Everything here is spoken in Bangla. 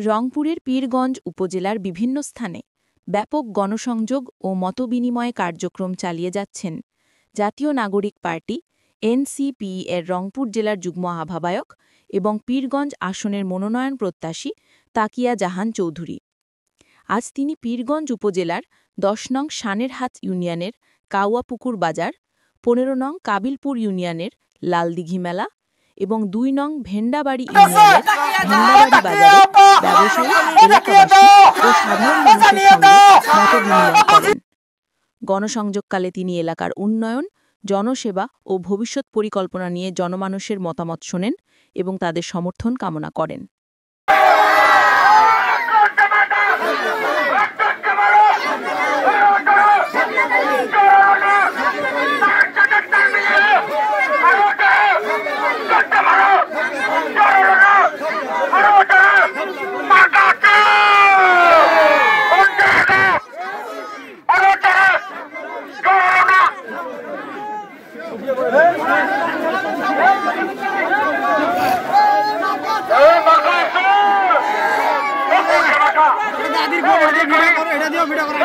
রংপুরের পীরগঞ্জ উপজেলার বিভিন্ন স্থানে ব্যাপক গণসংযোগ ও মতবিনিময় কার্যক্রম চালিয়ে যাচ্ছেন জাতীয় নাগরিক পার্টি এনসিপি এর রংপুর জেলার যুগ্ম আহ্বায়ক এবং পীরগঞ্জ আসনের মনোনয়ন প্রত্যাশী তাকিয়া জাহান চৌধুরী। আজ তিনি পীরগঞ্জ উপজেলার ১০ নং সানেরহাট ইউনিয়নের কাউয়াপুকুর বাজার, ১৫ নং কাবিলপুর ইউনিয়নের লালদিঘি মেলা এবং ২ নং ভেন্ডাবাড়ি ইউনিয়নের ভেন্ডাবাড়ি বাজারে ব্যবসায়ী, এলাকাবাসী ও সাধারণ মানুষের সঙ্গে মতবিনিময় করেন। গণসংযোগকালে তিনি এলাকার উন্নয়ন, জনসেবা ও ভবিষ্যৎ পরিকল্পনা নিয়ে জনমানুষের মতামত শোনেন এবং তাদের সমর্থন কামনা করেন। এটা দিও ভিডিও করো।